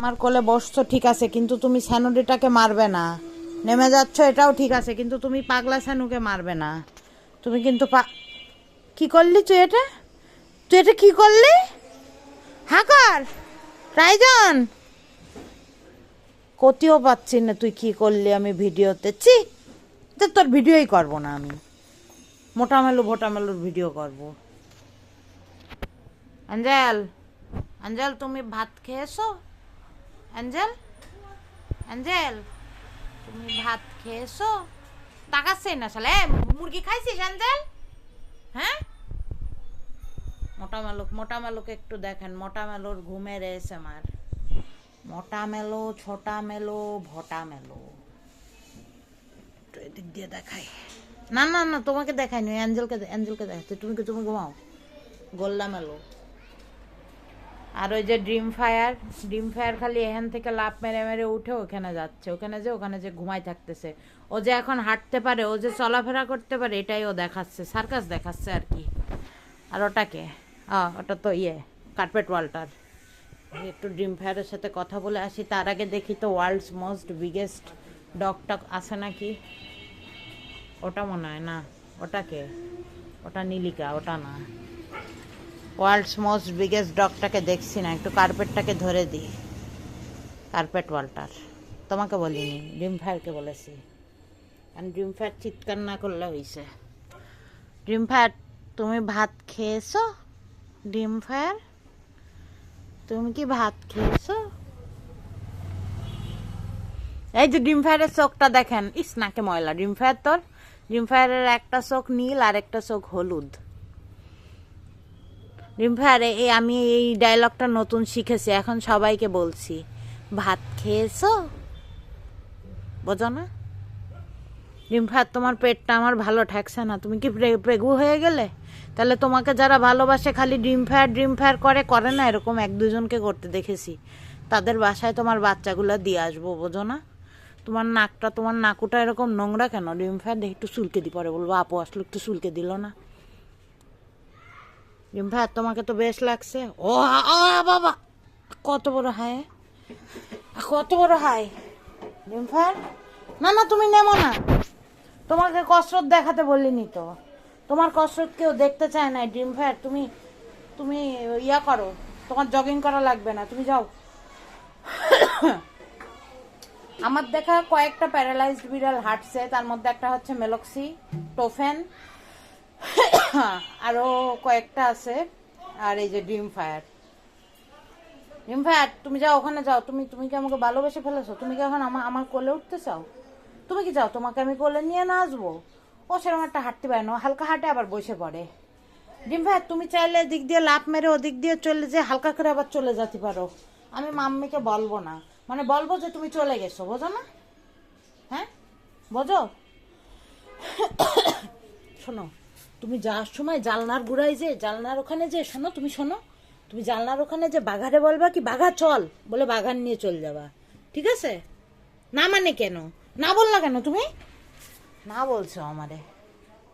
আমার কোলে বসছো ঠিক আছে, কিন্তু তুমি স্যানুডিটাকে মারবে না। নেমে যাচ্ছ এটাও ঠিক আছে, কিন্তু তুমি পাগলা স্যানুকে মারবে না। তুমি কিন্তু কি করলি তুই এটা? তুই এটা কি করলি? হাকার রাইজন কতিও পাচ্ছি না তুই কি করলি। আমি ভিডিওতে তোর ভিডিওই করব না, আমি মোটামেলুর ভিডিও করব। অ্যাঞ্জেল, অ্যাঞ্জেল তুমি ভাত খেয়েছো? অ্যাঞ্জেল, অ্যাঞ্জেল তুমি ভাত খেয়েছো? তাকাচ্ছে না শালা। মুরগি খাইছিস অ্যাঞ্জেল? হ্যাঁ, মোটামেলুক একটু দেখেন। মোটামেলুর ঘুমের ASMR। মোটামেলো, ছোটা মেলো, ভটা মেলো। এদিক দিয়ে দেখাই। না না না, তোমাকে দেখাই নি, অ্যাঞ্জেলকে দেখাচ্ছে। তুমি ঘুমাও। গোল্লা মেলো। আর ওই যে ড্রিম ফায়ার খালি এখান থেকে লাফ মেরে মেরে উঠে ওখানে যাচ্ছে। ওখানে যে ঘুমাই থাকতেছে। ও যে এখন হাঁটতে পারে, ও যে চলাফেরা করতে পারে, এটাই ও দেখাচ্ছে, সার্কাস দেখাচ্ছে আর কি। আর ওটাকে ওটা তো কার্পেট ওয়াল্টার। একটু ড্রিম ফায়ারের সাথে কথা বলে আসি, তার আগে দেখি তো ওয়ার্ল্ডস মোস্ট বিগেস্ট ডগটা আছে নাকি। ওটা মনে হয় না। ওটাকে, ওটা নীলিকা, ওটা না। ওয়ার্ল্ডস মোস্ট বিগেস্ট ডগটাকে দেখছি না। একটু কার্পেটটাকে ধরে দিই। কার্পেট ওয়াল্টার তোমাকে বলিনি, ড্রিম ফায়ারকে বলেছি। আর ড্রিম ফায়ার চিৎকার না করলে হয়েছে। ড্রিম ফায়ার তুমি ভাত খেয়েছো? ড্রিম ফায়ার তুমি কি ভাত খেয়েছো? এই যে ড্রিম ফায়ারের চোখটা দেখেন। ইস নাকে ময়লা। ড্রিম ফায়ারের একটা চোখ নীল আর একটা চোখ হলুদ। ড্রিম ফায়ার আমি এই ডায়লগটা নতুন শিখেছি, এখন সবাইকে বলছি। ভাত খেয়েছো? বোঝো না? ড্রিম ফায়ার তোমার পেটটা আমার ভালো ঠেকছে না। তুমি কি প্রেগু হয়ে গেলে? তাহলে তোমাকে যারা ভালোবাসে খালি ড্রিম ফায়ার করে না, এরকম 1-2জনকে করতে দেখেছি। তাদের বাসায় তোমার বাচ্চাগুলো দিয়ে আসবো, বোঝো না? তোমার নাকুটা এরকম নোংরা কেন? ড্রিম ফায়ার দেখে একটু চুলকে দি, পরে বলবো আপু আসলে একটু চুলকে দিল না। ড্রিম ফায়ার তোমাকে তো বেশ লাগছে। ও বাবা, কত বড় হাই, ড্রিম ফায়ার। না তুমি নেমো না। তোমাকে কসরত দেখাতে বলিনি তো। তোমার কসরত কেউ দেখতে চায় না। ড্রিম ফায়ার তুমি করো, তোমার জগিং করা লাগবে না, তুমি যাও। আমার দেখা কয়েকটা প্যারালাইজড বিড়াল হাঁটছে, তার মধ্যে একটা হচ্ছে মেলক্সি, টোফেন, আরো কয়েকটা আছে। আর এই যে ড্রিম ফায়ার তুমি যাও, ওখানে যাও। তুমি কি আমাকে ভালোবেসে ফেলেছো? তুমি কি এখন আমার কোলে উঠতে চাও? তুমি কি চাও তোমাকে আমি কোলে নিয়ে না আসবো? ও সেরকম একটা হাঁটতে পারে না, হালকা হাঁটে আবার বসে পড়ে। ড্রিম ফায়ার তুমি চাইলে এদিক দিয়ে লাফ মেরে ওদিক দিয়ে চলে যে হালকা করে আবার চলে যেতে পারো। আমি মাম্মিকে বলবো না, মানে বলবো যে তুমি চলে গেছো, বোঝো না? হ্যাঁ বোঝো? শোনো, তুমি যাওয়ার সময় জানলার গোড়ায় জানলার ওখানে শোনো, তুমি জানলার ওখানে বাঘারে বলবা কি বাঘা চল বলে বাঘার নিয়ে চলে যাবা, ঠিক আছে? না মানে কেন না বললা? কেন তুমি না বলছো আমারে?